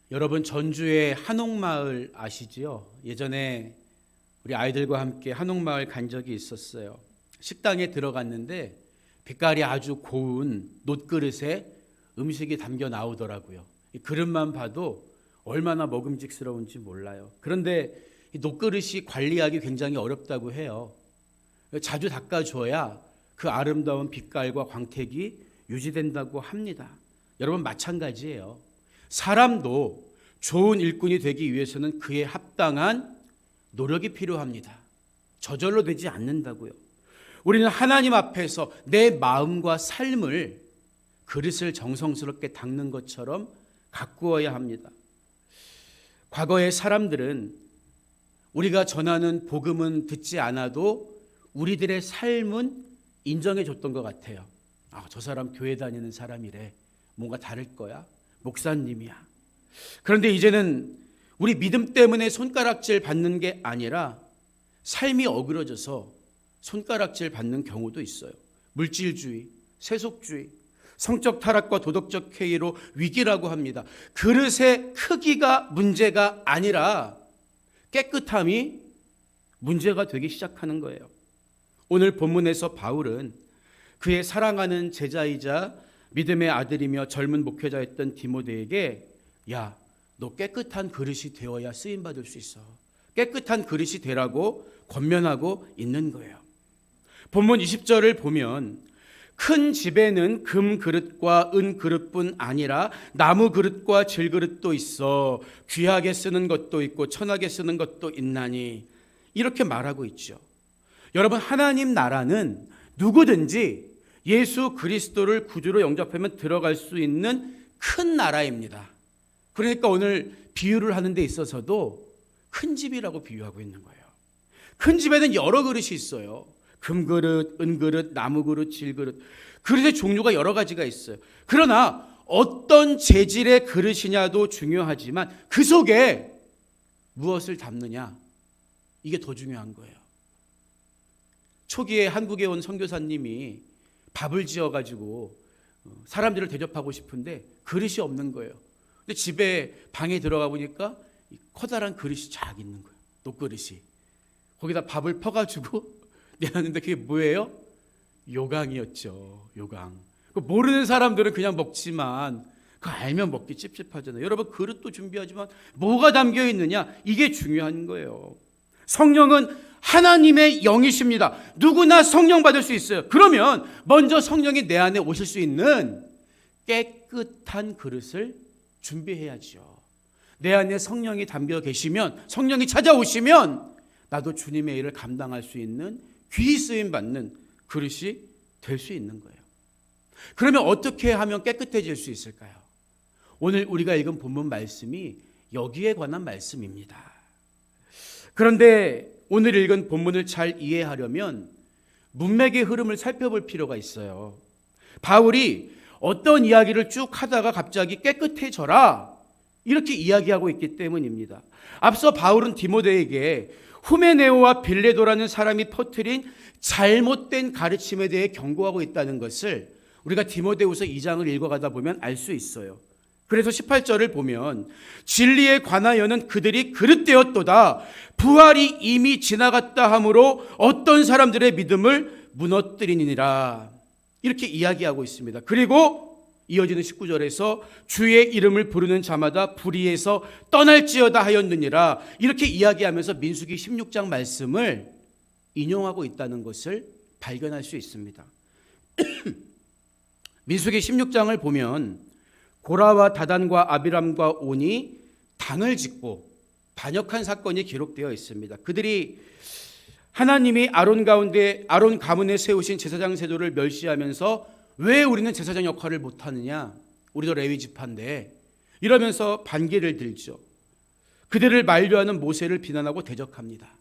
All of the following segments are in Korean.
여러분, 전주의 한옥마을 아시지요? 예전에 우리 아이들과 함께 한옥마을 간 적이 있었어요. 식당에 들어갔는데 빛깔이 아주 고운 놋그릇에 음식이 담겨 나오더라고요. 이 그릇만 봐도 얼마나 먹음직스러운지 몰라요. 그런데 이 놋그릇이 관리하기 굉장히 어렵다고 해요. 자주 닦아줘야 그 아름다운 빛깔과 광택이 유지된다고 합니다. 여러분, 마찬가지예요. 사람도 좋은 일꾼이 되기 위해서는 그에 합당한 노력이 필요합니다. 저절로 되지 않는다고요. 우리는 하나님 앞에서 내 마음과 삶을 그릇을 정성스럽게 닦는 것처럼 가꾸어야 합니다. 과거의 사람들은 우리가 전하는 복음은 듣지 않아도 우리들의 삶은 인정해 줬던 것 같아요. 저 사람 교회 다니는 사람이래. 뭔가 다를 거야. 목사님이야. 그런데 이제는 우리 믿음 때문에 손가락질 받는 게 아니라 삶이 어그러져서 손가락질 받는 경우도 있어요. 물질주의, 세속주의, 성적 타락과 도덕적 해이로 위기라고 합니다. 그릇의 크기가 문제가 아니라 깨끗함이 문제가 되기 시작하는 거예요. 오늘 본문에서 바울은 그의 사랑하는 제자이자 믿음의 아들이며 젊은 목회자였던 디모데에게 야, 너 깨끗한 그릇이 되어야 쓰임받을 수 있어. 깨끗한 그릇이 되라고 권면하고 있는 거예요. 본문 20절을 보면 큰 집에는 금 그릇과 은 그릇뿐 아니라 나무 그릇과 질 그릇도 있어 귀하게 쓰는 것도 있고 천하게 쓰는 것도 있나니 이렇게 말하고 있죠. 여러분, 하나님 나라는 누구든지 예수 그리스도를 구주로 영접하면 들어갈 수 있는 큰 나라입니다. 그러니까 오늘 비유를 하는 데 있어서도 큰 집이라고 비유하고 있는 거예요. 큰 집에는 여러 그릇이 있어요. 금그릇, 은그릇, 나무그릇, 질그릇. 그릇의 종류가 여러 가지가 있어요. 그러나 어떤 재질의 그릇이냐도 중요하지만 그 속에 무엇을 담느냐, 이게 더 중요한 거예요. 초기에 한국에 온 선교사님이 밥을 지어가지고 사람들을 대접하고 싶은데 그릇이 없는 거예요. 근데 집에 방에 들어가 보니까 커다란 그릇이 쫙 있는 거예요. 놋그릇이. 거기다 밥을 퍼가지고 내놨는데 그게 뭐예요? 요강이었죠. 요강. 모르는 사람들은 그냥 먹지만 그거 알면 먹기 찝찝하잖아요. 여러분, 그릇도 준비하지만 뭐가 담겨 있느냐, 이게 중요한 거예요. 성령은 하나님의 영이십니다. 누구나 성령 받을 수 있어요. 그러면 먼저 성령이 내 안에 오실 수 있는 깨끗한 그릇을 준비해야죠. 내 안에 성령이 담겨 계시면, 성령이 찾아오시면 나도 주님의 일을 감당할 수 있는 귀히 쓰임 받는 그릇이 될 수 있는 거예요. 그러면 어떻게 하면 깨끗해질 수 있을까요? 오늘 우리가 읽은 본문 말씀이 여기에 관한 말씀입니다. 그런데 오늘 읽은 본문을 잘 이해하려면 문맥의 흐름을 살펴볼 필요가 있어요. 바울이 어떤 이야기를 쭉 하다가 갑자기 깨끗해져라 이렇게 이야기하고 있기 때문입니다. 앞서 바울은 디모데에게 후메네오와 빌레도라는 사람이 퍼뜨린 잘못된 가르침에 대해 경고하고 있다는 것을 우리가 디모데후서 2장을 읽어가다 보면 알 수 있어요. 그래서 18절을 보면 진리에 관하여는 그들이 그릇되었도다. 부활이 이미 지나갔다 하므로 어떤 사람들의 믿음을 무너뜨리니라. 이렇게 이야기하고 있습니다. 그리고 이어지는 19절에서 주의 이름을 부르는 자마다 불의에서 떠날지어다 하였느니라. 이렇게 이야기하면서 민수기 16장 말씀을 인용하고 있다는 것을 발견할 수 있습니다. 민수기 16장을 보면 고라와 다단과 아비람과 온이 당을 짓고 반역한 사건이 기록되어 있습니다. 그들이 하나님이 아론 가문에 세우신 제사장 제도를 멸시하면서 왜 우리는 제사장 역할을 못하느냐, 우리도 레위 지파인데, 이러면서 반기를 들죠. 그들을 만류하는 모세를 비난하고 대적합니다.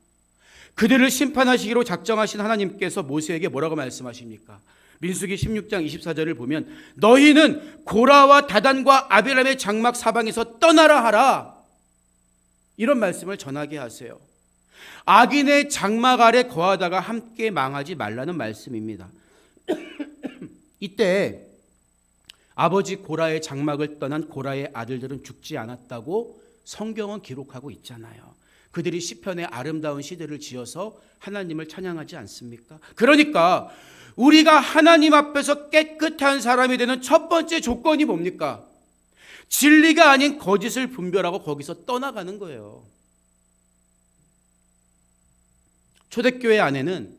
그들을 심판하시기로 작정하신 하나님께서 모세에게 뭐라고 말씀하십니까? 민수기 16장 24절을 보면 너희는 고라와 다단과 아비람의 장막 사방에서 떠나라 하라. 이런 말씀을 전하게 하세요. 악인의 장막 아래 거하다가 함께 망하지 말라는 말씀입니다. 이때 아버지 고라의 장막을 떠난 고라의 아들들은 죽지 않았다고 성경은 기록하고 있잖아요. 그들이 시편의 아름다운 시들을 지어서 하나님을 찬양하지 않습니까? 그러니까 우리가 하나님 앞에서 깨끗한 사람이 되는 첫 번째 조건이 뭡니까? 진리가 아닌 거짓을 분별하고 거기서 떠나가는 거예요. 초대교회 안에는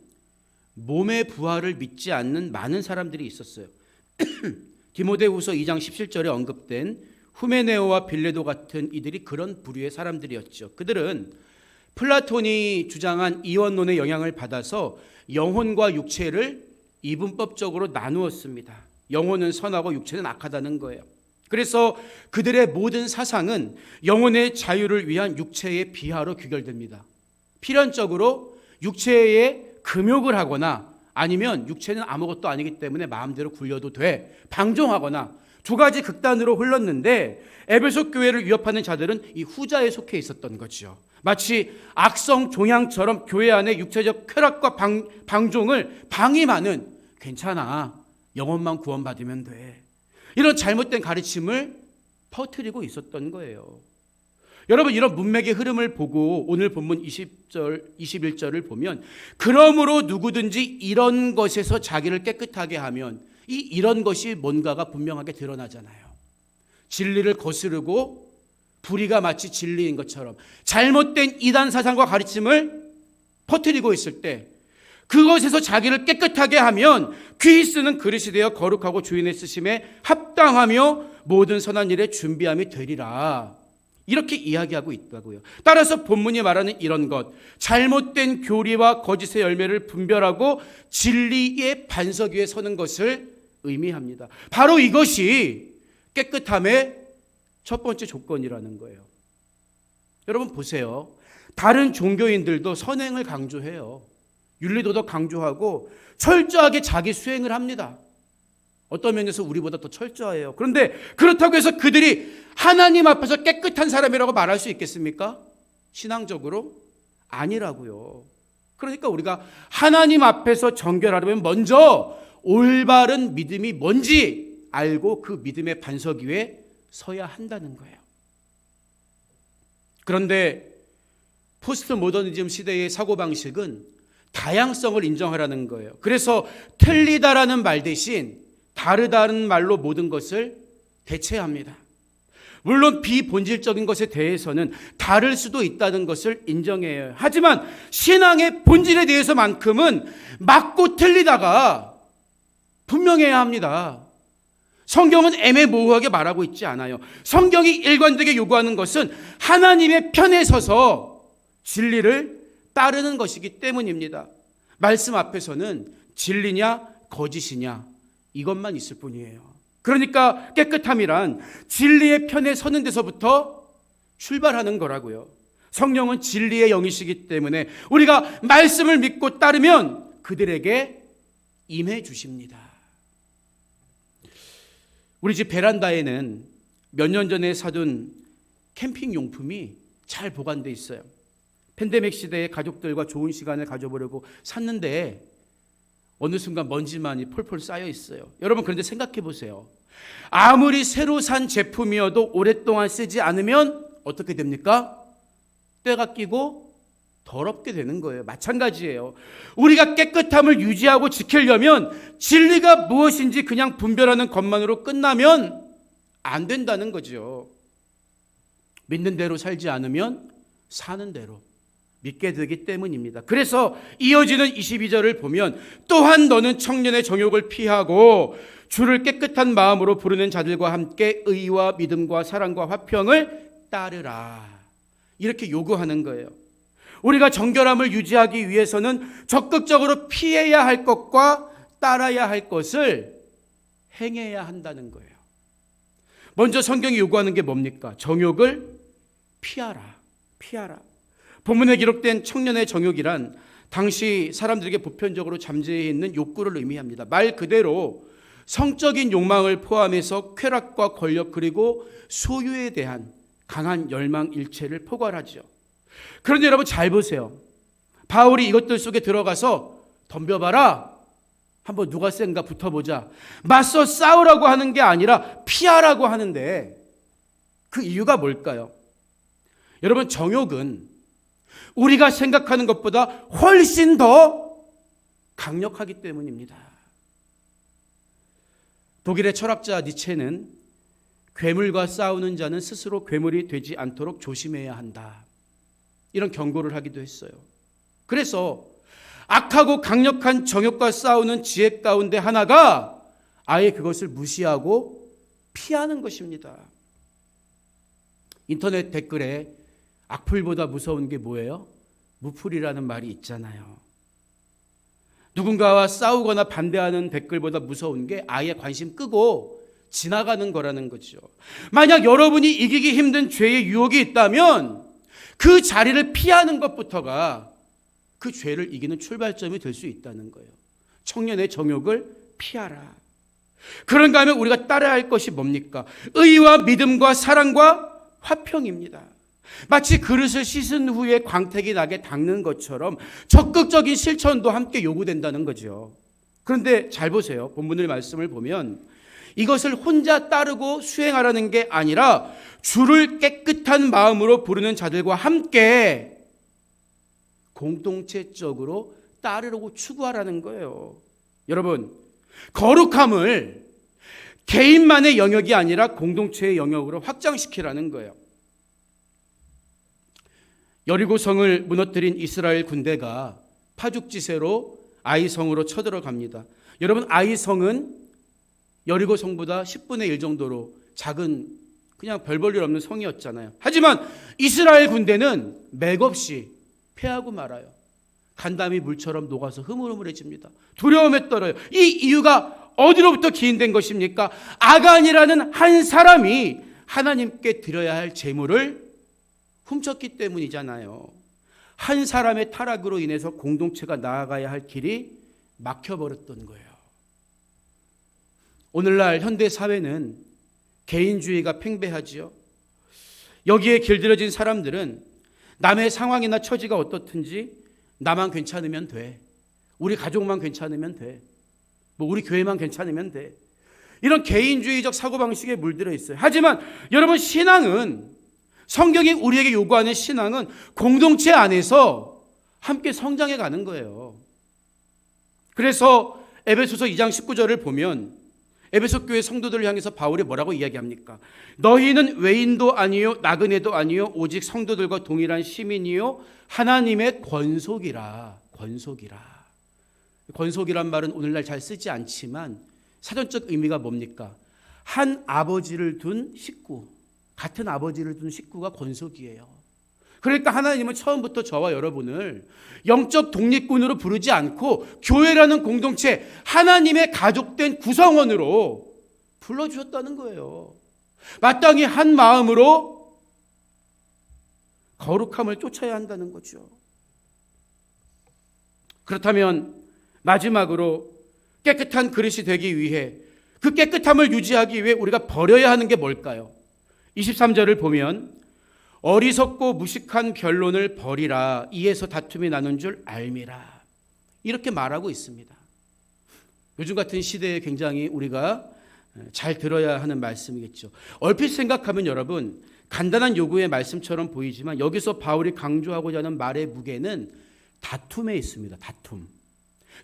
몸의 부활을 믿지 않는 많은 사람들이 있었어요. 디모데후서 2장 17절에 언급된 후메네오와 빌레도 같은 이들이 그런 부류의 사람들이었죠. 그들은 플라톤이 주장한 이원론의 영향을 받아서 영혼과 육체를 이분법적으로 나누었습니다. 영혼은 선하고 육체는 악하다는 거예요. 그래서 그들의 모든 사상은 영혼의 자유를 위한 육체의 비하로 귀결됩니다. 필연적으로 육체에 금욕을 하거나 아니면 육체는 아무것도 아니기 때문에 마음대로 굴려도 돼 방종하거나 두 가지 극단으로 흘렀는데 에베소 교회를 위협하는 자들은 이 후자에 속해 있었던 거죠. 마치 악성 종양처럼 교회 안에 육체적 쾌락과 방종을 방임하는 괜찮아 영혼만 구원받으면 돼 이런 잘못된 가르침을 퍼뜨리고 있었던 거예요. 여러분 이런 문맥의 흐름을 보고 오늘 본문 20절, 21절을 보면 그러므로 누구든지 이런 것에서 자기를 깨끗하게 하면 이런 것이 뭔가가 분명하게 드러나잖아요. 진리를 거스르고 불의가 마치 진리인 것처럼 잘못된 이단 사상과 가르침을 퍼뜨리고 있을 때 그것에서 자기를 깨끗하게 하면 귀히 쓰는 그릇이 되어 거룩하고 주인의 쓰심에 합당하며 모든 선한 일에 준비함이 되리라. 이렇게 이야기하고 있다고요. 따라서 본문이 말하는 이런 것, 잘못된 교리와 거짓의 열매를 분별하고 진리의 반석 위에 서는 것을 의미합니다. 바로 이것이 깨끗함의 첫 번째 조건이라는 거예요. 여러분 보세요. 다른 종교인들도 선행을 강조해요. 윤리도덕 강조하고 철저하게 자기 수행을 합니다. 어떤 면에서 우리보다 더 철저해요. 그런데 그렇다고 해서 그들이 하나님 앞에서 깨끗한 사람이라고 말할 수 있겠습니까? 신앙적으로 아니라고요. 그러니까 우리가 하나님 앞에서 정결하려면 먼저 올바른 믿음이 뭔지 알고 그 믿음의 반석 위에 서야 한다는 거예요. 그런데 포스트 모더니즘 시대의 사고방식은 다양성을 인정하라는 거예요. 그래서 틀리다라는 말 대신 다르다는 말로 모든 것을 대체합니다. 물론 비본질적인 것에 대해서는 다를 수도 있다는 것을 인정해요. 하지만 신앙의 본질에 대해서만큼은 맞고 틀리다가 분명해야 합니다. 성경은 애매모호하게 말하고 있지 않아요. 성경이 일관되게 요구하는 것은 하나님의 편에 서서 진리를 따르는 것이기 때문입니다. 말씀 앞에서는 진리냐 거짓이냐 이것만 있을 뿐이에요. 그러니까 깨끗함이란 진리의 편에 서는 데서부터 출발하는 거라고요. 성령은 진리의 영이시기 때문에 우리가 말씀을 믿고 따르면 그들에게 임해 주십니다. 우리 집 베란다에는 몇 년 전에 사둔 캠핑 용품이 잘 보관돼 있어요. 팬데믹 시대에 가족들과 좋은 시간을 가져보려고 샀는데 어느 순간 먼지만이 폴폴 쌓여 있어요. 여러분 그런데 생각해 보세요. 아무리 새로 산 제품이어도 오랫동안 쓰지 않으면 어떻게 됩니까? 때가 끼고 더럽게 되는 거예요. 마찬가지예요. 우리가 깨끗함을 유지하고 지키려면 진리가 무엇인지 그냥 분별하는 것만으로 끝나면 안 된다는 거죠. 믿는 대로 살지 않으면 사는 대로 믿게 되기 때문입니다. 그래서 이어지는 22절을 보면 또한 너는 청년의 정욕을 피하고 주를 깨끗한 마음으로 부르는 자들과 함께 의와 믿음과 사랑과 화평을 따르라. 이렇게 요구하는 거예요. 우리가 정결함을 유지하기 위해서는 적극적으로 피해야 할 것과 따라야 할 것을 행해야 한다는 거예요. 먼저 성경이 요구하는 게 뭡니까? 정욕을 피하라. 피하라. 본문에 기록된 청년의 정욕이란 당시 사람들에게 보편적으로 잠재해 있는 욕구를 의미합니다. 말 그대로 성적인 욕망을 포함해서 쾌락과 권력 그리고 소유에 대한 강한 열망 일체를 포괄하죠. 그런데 여러분 잘 보세요. 바울이 이것들 속에 들어가서 덤벼봐라. 한번 누가 센가 붙어보자. 맞서 싸우라고 하는 게 아니라 피하라고 하는데 그 이유가 뭘까요? 여러분 정욕은 우리가 생각하는 것보다 훨씬 더 강력하기 때문입니다. 독일의 철학자 니체는 괴물과 싸우는 자는 스스로 괴물이 되지 않도록 조심해야 한다. 이런 경고를 하기도 했어요. 그래서 악하고 강력한 정욕과 싸우는 지혜 가운데 하나가 아예 그것을 무시하고 피하는 것입니다. 인터넷 댓글에 악플보다 무서운 게 뭐예요? 무플이라는 말이 있잖아요. 누군가와 싸우거나 반대하는 댓글보다 무서운 게 아예 관심 끄고 지나가는 거라는 거죠. 만약 여러분이 이기기 힘든 죄의 유혹이 있다면 그 자리를 피하는 것부터가 그 죄를 이기는 출발점이 될 수 있다는 거예요. 청년의 정욕을 피하라. 그런가 하면 우리가 따라야 할 것이 뭡니까? 의와 믿음과 사랑과 화평입니다. 마치 그릇을 씻은 후에 광택이 나게 닦는 것처럼 적극적인 실천도 함께 요구된다는 거죠. 그런데 잘 보세요. 본문의 말씀을 보면 이것을 혼자 따르고 수행하라는 게 아니라 주를 깨끗한 마음으로 부르는 자들과 함께 공동체적으로 따르려고 추구하라는 거예요. 여러분, 거룩함을 개인만의 영역이 아니라 공동체의 영역으로 확장시키라는 거예요. 여리고성을 무너뜨린 이스라엘 군대가 파죽지세로 아이성으로 쳐들어갑니다. 여러분, 아이성은 여리고성보다 10분의 1 정도로 작은 그냥 별 볼 일 없는 성이었잖아요. 하지만 이스라엘 군대는 맥없이 패하고 말아요. 간담이 물처럼 녹아서 흐물흐물해집니다. 두려움에 떨어요. 이 이유가 어디로부터 기인된 것입니까? 아간이라는 한 사람이 하나님께 드려야 할 제물을 훔쳤기 때문이잖아요. 한 사람의 타락으로 인해서 공동체가 나아가야 할 길이 막혀버렸던 거예요. 오늘날 현대 사회는 개인주의가 팽배하지요. 여기에 길들여진 사람들은 남의 상황이나 처지가 어떻든지 나만 괜찮으면 돼. 우리 가족만 괜찮으면 돼. 뭐 우리 교회만 괜찮으면 돼. 이런 개인주의적 사고방식에 물들어 있어요. 하지만 여러분, 신앙은, 성경이 우리에게 요구하는 신앙은 공동체 안에서 함께 성장해 가는 거예요. 그래서 에베소서 2장 19절을 보면 에베소 교회 성도들을 향해서 바울이 뭐라고 이야기합니까? 너희는 외인도 아니요 나그네도 아니요 오직 성도들과 동일한 시민이요 하나님의 권속이라. 권속이란 말은 오늘날 잘 쓰지 않지만 사전적 의미가 뭡니까? 한 아버지를 둔 식구, 같은 아버지를 둔 식구가 권속이에요. 그러니까 하나님은 처음부터 저와 여러분을 영적 독립군으로 부르지 않고 교회라는 공동체, 하나님의 가족된 구성원으로 불러주셨다는 거예요. 마땅히 한 마음으로 거룩함을 쫓아야 한다는 거죠. 그렇다면 마지막으로 깨끗한 그릇이 되기 위해, 그 깨끗함을 유지하기 위해 우리가 버려야 하는 게 뭘까요? 23절을 보면 어리석고 무식한 변론을 버리라. 이에서 다툼이 나는 줄 알미라. 이렇게 말하고 있습니다. 요즘 같은 시대에 굉장히 우리가 잘 들어야 하는 말씀이겠죠. 얼핏 생각하면 여러분, 간단한 요구의 말씀처럼 보이지만 여기서 바울이 강조하고자 하는 말의 무게는 다툼에 있습니다. 다툼.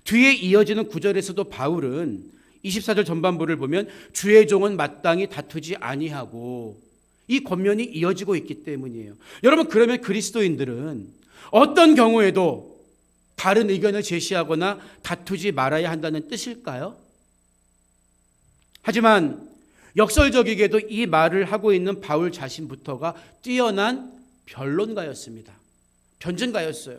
뒤에 이어지는 구절에서도 바울은 24절 전반부를 보면 주의 종은 마땅히 다투지 아니하고, 이 권면이 이어지고 있기 때문이에요. 여러분, 그러면 그리스도인들은 어떤 경우에도 다른 의견을 제시하거나 다투지 말아야 한다는 뜻일까요? 하지만 역설적이게도 이 말을 하고 있는 바울 자신부터가 뛰어난 변론가였습니다. 변증가였어요.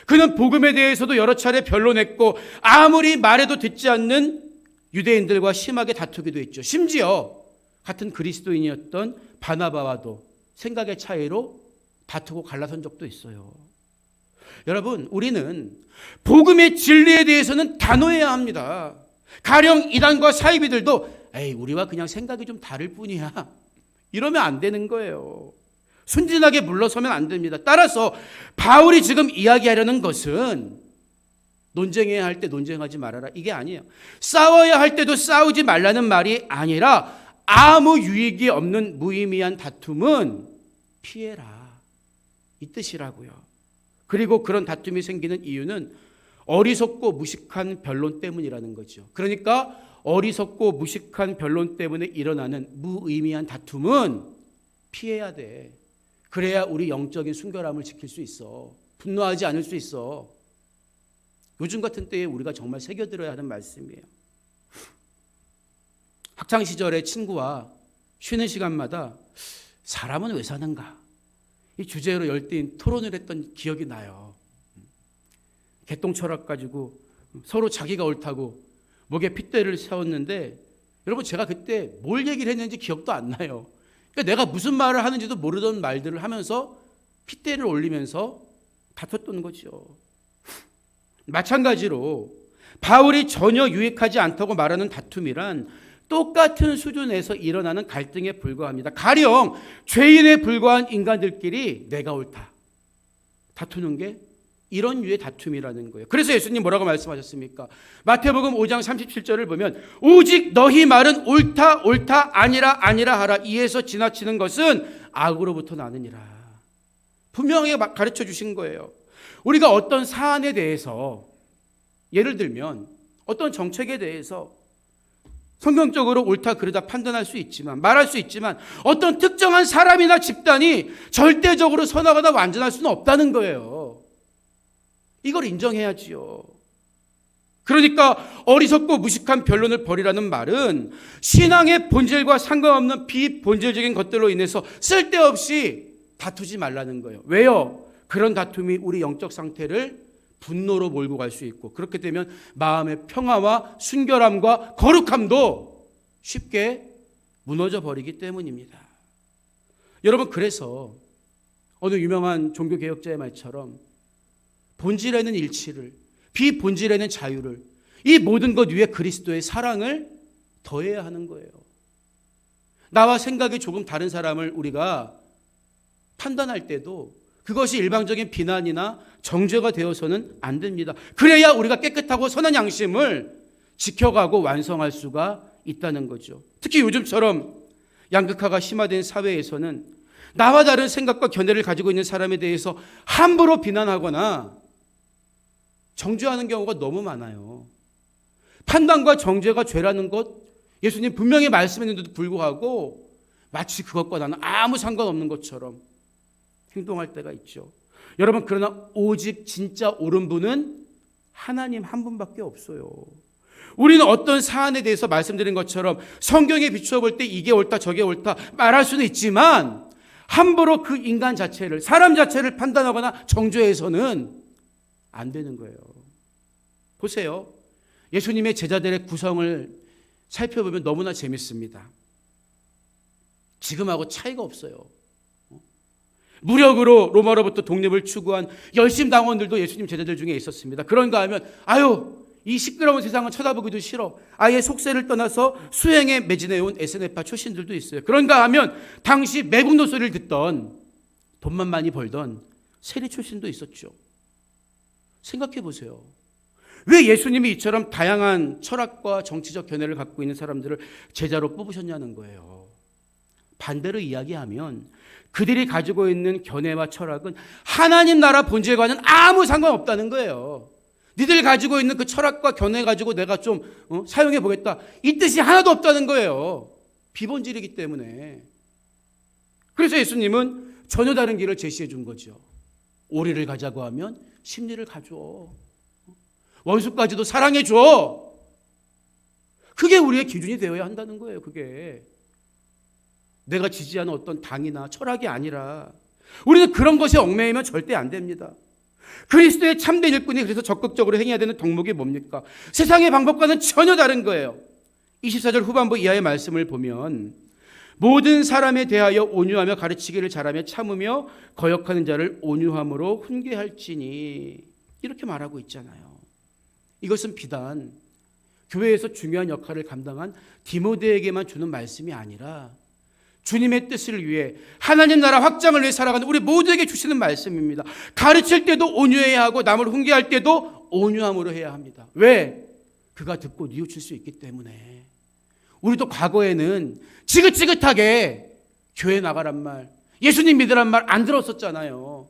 그는 복음에 대해서도 여러 차례 변론했고 아무리 말해도 듣지 않는 유대인들과 심하게 다투기도 했죠. 심지어 같은 그리스도인이었던 바나바와도 생각의 차이로 다투고 갈라선 적도 있어요. 여러분, 우리는 복음의 진리에 대해서는 단호해야 합니다. 가령 이단과 사이비들도 에이, 우리와 그냥 생각이 좀 다를 뿐이야, 이러면 안 되는 거예요. 순진하게 물러서면 안 됩니다. 따라서 바울이 지금 이야기하려는 것은 논쟁해야 할 때 논쟁하지 말아라, 이게 아니에요. 싸워야 할 때도 싸우지 말라는 말이 아니라 아무 유익이 없는 무의미한 다툼은 피해라, 이 뜻이라고요. 그리고 그런 다툼이 생기는 이유는 어리석고 무식한 변론 때문이라는 거죠. 그러니까 어리석고 무식한 변론 때문에 일어나는 무의미한 다툼은 피해야 돼. 그래야 우리 영적인 순결함을 지킬 수 있어. 분노하지 않을 수 있어. 요즘 같은 때에 우리가 정말 새겨들어야 하는 말씀이에요. 학창시절에 친구와 쉬는 시간마다 사람은 왜 사는가, 이 주제로 열띤 토론을 했던 기억이 나요. 개똥 철학 가지고 서로 자기가 옳다고 목에 핏대를 세웠는데, 여러분, 제가 그때 뭘 얘기를 했는지 기억도 안 나요. 그러니까 내가 무슨 말을 하는지도 모르던 말들을 하면서 핏대를 올리면서 다퉜던 거죠. 마찬가지로 바울이 전혀 유익하지 않다고 말하는 다툼이란 똑같은 수준에서 일어나는 갈등에 불과합니다. 가령 죄인에 불과한 인간들끼리 내가 옳다 다투는 게 이런 류의 다툼이라는 거예요. 그래서 예수님 뭐라고 말씀하셨습니까? 마태복음 5장 37절을 보면 오직 너희 말은 옳다 옳다 아니라 아니라 하라, 이에서 지나치는 것은 악으로부터 나느니라. 분명하게 가르쳐 주신 거예요. 우리가 어떤 사안에 대해서, 예를 들면 어떤 정책에 대해서 성경적으로 옳다 그르다 판단할 수 있지만, 말할 수 있지만, 어떤 특정한 사람이나 집단이 절대적으로 선하거나 완전할 수는 없다는 거예요. 이걸 인정해야지요. 그러니까 어리석고 무식한 변론을 벌이라는 말은 신앙의 본질과 상관없는 비본질적인 것들로 인해서 쓸데없이 다투지 말라는 거예요. 왜요? 그런 다툼이 우리 영적 상태를 분노로 몰고 갈 수 있고, 그렇게 되면 마음의 평화와 순결함과 거룩함도 쉽게 무너져 버리기 때문입니다. 여러분, 그래서 어느 유명한 종교개혁자의 말처럼 본질에는 일치를, 비본질에는 자유를, 이 모든 것 위에 그리스도의 사랑을 더해야 하는 거예요. 나와 생각이 조금 다른 사람을 우리가 판단할 때도 그것이 일방적인 비난이나 정죄가 되어서는 안 됩니다. 그래야 우리가 깨끗하고 선한 양심을 지켜가고 완성할 수가 있다는 거죠. 특히 요즘처럼 양극화가 심화된 사회에서는 나와 다른 생각과 견해를 가지고 있는 사람에 대해서 함부로 비난하거나 정죄하는 경우가 너무 많아요. 판단과 정죄가 죄라는 것 예수님 분명히 말씀했는데도 불구하고 마치 그것과 나는 아무 상관없는 것처럼 행동할 때가 있죠. 여러분, 그러나 오직 진짜 옳은 분은 하나님 한 분밖에 없어요. 우리는 어떤 사안에 대해서 말씀드린 것처럼 성경에 비추어 볼 때 이게 옳다 저게 옳다 말할 수는 있지만, 함부로 그 인간 자체를, 사람 자체를 판단하거나 정죄해서는 안 되는 거예요. 보세요. 예수님의 제자들의 구성을 살펴보면 너무나 재밌습니다. 지금하고 차이가 없어요. 무력으로 로마로부터 독립을 추구한 열심당원들도 예수님 제자들 중에 있었습니다. 그런가 하면 이 시끄러운 세상은 쳐다보기도 싫어, 아예 속세를 떠나서 수행에 매진해온 에스네파 출신들도 있어요. 그런가 하면 당시 매국노 소리를 듣던, 돈만 많이 벌던 세리 출신도 있었죠. 생각해 보세요. 왜 예수님이 이처럼 다양한 철학과 정치적 견해를 갖고 있는 사람들을 제자로 뽑으셨냐는 거예요. 반대로 이야기하면 그들이 가지고 있는 견해와 철학은 하나님 나라 본질과는 아무 상관없다는 거예요. 니들 가지고 있는 그 철학과 견해 가지고 내가 좀 사용해 보겠다, 이 뜻이 하나도 없다는 거예요. 비본질이기 때문에. 그래서 예수님은 전혀 다른 길을 제시해 준 거죠. 오리를 가자고 하면 심리를 가져, 원수까지도 사랑해 줘. 그게 우리의 기준이 되어야 한다는 거예요. 그게 내가 지지하는 어떤 당이나 철학이 아니라, 우리는 그런 것에 얽매이면 절대 안 됩니다. 그리스도의 참된 일꾼이 그래서 적극적으로 행해야 되는 덕목이 뭡니까? 세상의 방법과는 전혀 다른 거예요. 24절 후반부 이하의 말씀을 보면 모든 사람에 대하여 온유하며 가르치기를 잘하며 참으며 거역하는 자를 온유함으로 훈계할지니. 이렇게 말하고 있잖아요. 이것은 비단 교회에서 중요한 역할을 감당한 디모데에게만 주는 말씀이 아니라 주님의 뜻을 위해 하나님 나라 확장을 위해 살아가는 우리 모두에게 주시는 말씀입니다. 가르칠 때도 온유해야 하고 남을 훈계할 때도 온유함으로 해야 합니다. 왜? 그가 듣고 뉘우칠 수 있기 때문에. 우리도 과거에는 지긋지긋하게 교회 나가란 말, 예수님 믿으란 말 안 들었었잖아요.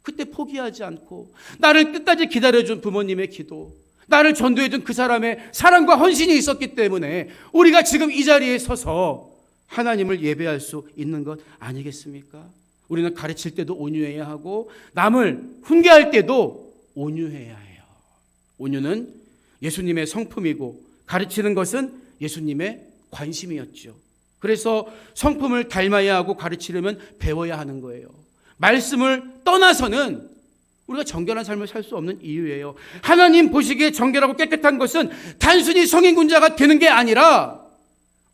그때 포기하지 않고 나를 끝까지 기다려준 부모님의 기도, 나를 전도해준 그 사람의 사랑과 헌신이 있었기 때문에 우리가 지금 이 자리에 서서 하나님을 예배할 수 있는 것 아니겠습니까? 우리는 가르칠 때도 온유해야 하고 남을 훈계할 때도 온유해야 해요. 온유는 예수님의 성품이고 가르치는 것은 예수님의 관심이었죠. 그래서 성품을 닮아야 하고 가르치려면 배워야 하는 거예요. 말씀을 떠나서는 우리가 정결한 삶을 살 수 없는 이유예요. 하나님 보시기에 정결하고 깨끗한 것은 단순히 성인군자가 되는 게 아니라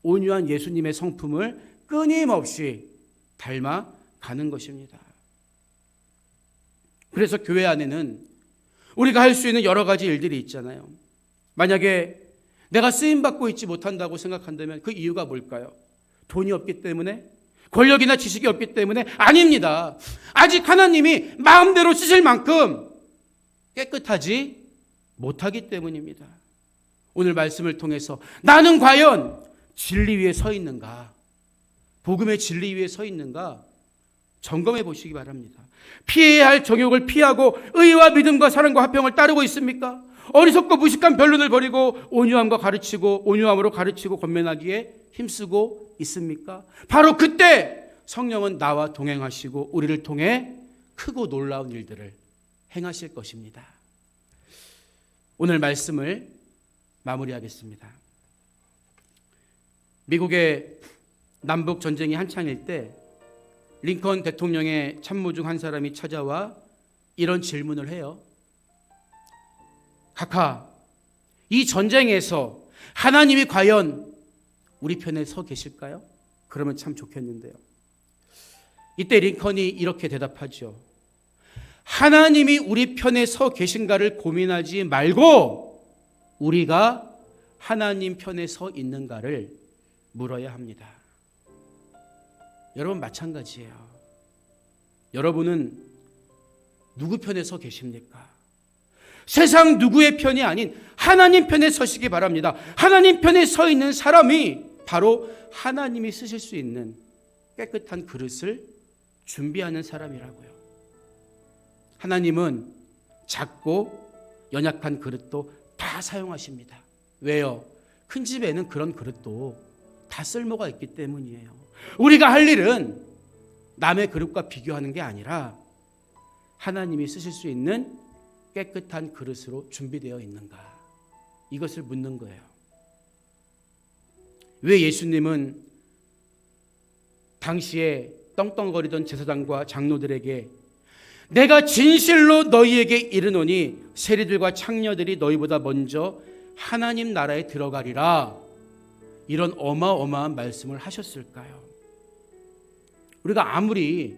온유한 예수님의 성품을 끊임없이 닮아가는 것입니다. 그래서 교회 안에는 우리가 할 수 있는 여러 가지 일들이 있잖아요. 만약에 내가 쓰임받고 있지 못한다고 생각한다면 그 이유가 뭘까요? 돈이 없기 때문에? 권력이나 지식이 없기 때문에? 아닙니다. 아직 하나님이 마음대로 쓰실 만큼 깨끗하지 못하기 때문입니다. 오늘 말씀을 통해서 나는 과연 진리 위에 서 있는가? 복음의 진리 위에 서 있는가? 점검해 보시기 바랍니다. 피해야 할 정욕을 피하고 의와 믿음과 사랑과 화평을 따르고 있습니까? 어리석고 무식한 변론을 버리고 온유함으로 가르치고 권면하기에 힘쓰고 있습니까? 바로 그때 성령은 나와 동행하시고 우리를 통해 크고 놀라운 일들을 행하실 것입니다. 오늘 말씀을 마무리하겠습니다. 미국의 남북 전쟁이 한창일 때 링컨 대통령의 참모 중 한 사람이 찾아와 이런 질문을 해요. 카카, 이 전쟁에서 하나님이 과연 우리 편에 서 계실까요? 그러면 참 좋겠는데요. 이때 링컨이 이렇게 대답하죠. 하나님이 우리 편에 서 계신가를 고민하지 말고 우리가 하나님 편에 서 있는가를 물어야 합니다. 여러분 마찬가지예요. 여러분은 누구 편에 서 계십니까? 세상 누구의 편이 아닌 하나님 편에 서시기 바랍니다. 하나님 편에 서 있는 사람이 바로 하나님이 쓰실 수 있는 깨끗한 그릇을 준비하는 사람이라고요. 하나님은 작고 연약한 그릇도 다 사용하십니다. 왜요? 큰 집에는 그런 그릇도 다 쓸모가 있기 때문이에요. 우리가 할 일은 남의 그릇과 비교하는 게 아니라 하나님이 쓰실 수 있는 깨끗한 그릇으로 준비되어 있는가? 이것을 묻는 거예요. 왜 예수님은 당시에 떵떵거리던 제사장과 장로들에게 내가 진실로 너희에게 이르노니 세리들과 창녀들이 너희보다 먼저 하나님 나라에 들어가리라, 이런 어마어마한 말씀을 하셨을까요? 우리가 아무리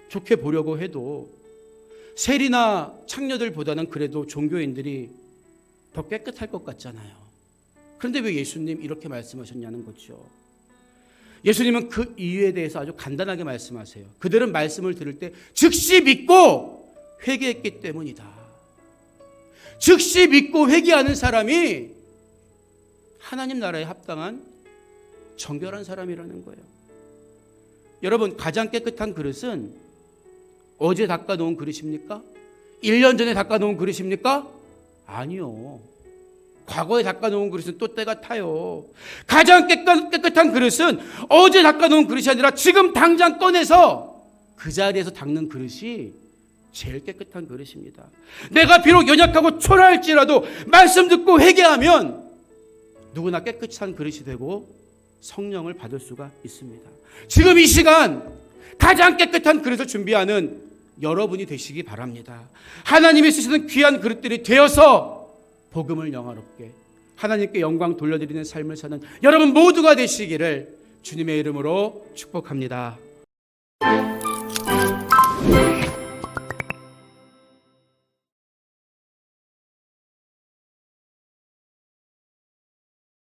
좋게 보려고 해도 세리나 창녀들보다는 그래도 종교인들이 더 깨끗할 것 같잖아요. 그런데 왜 예수님 이렇게 말씀하셨냐는 거죠. 예수님은 그 이유에 대해서 아주 간단하게 말씀하세요. 그들은 말씀을 들을 때 즉시 믿고 회개했기 때문이다. 즉시 믿고 회개하는 사람이 하나님 나라에 합당한 정결한 사람이라는 거예요. 여러분, 가장 깨끗한 그릇은 어제 닦아놓은 그릇입니까? 1년 전에 닦아놓은 그릇입니까? 아니요. 과거에 닦아놓은 그릇은 또 때가 타요. 가장 깨끗한 그릇은 어제 닦아놓은 그릇이 아니라 지금 당장 꺼내서 그 자리에서 닦는 그릇이 제일 깨끗한 그릇입니다. 내가 비록 연약하고 초라할지라도 말씀 듣고 회개하면 누구나 깨끗한 그릇이 되고 성령을 받을 수가 있습니다. 지금 이 시간 가장 깨끗한 그릇을 준비하는 여러분이 되시기 바랍니다. 하나님이 쓰시는 귀한 그릇들이 되어서 복음을 영화롭게 하나님께 영광 돌려드리는 삶을 사는 여러분 모두가 되시기를 주님의 이름으로 축복합니다.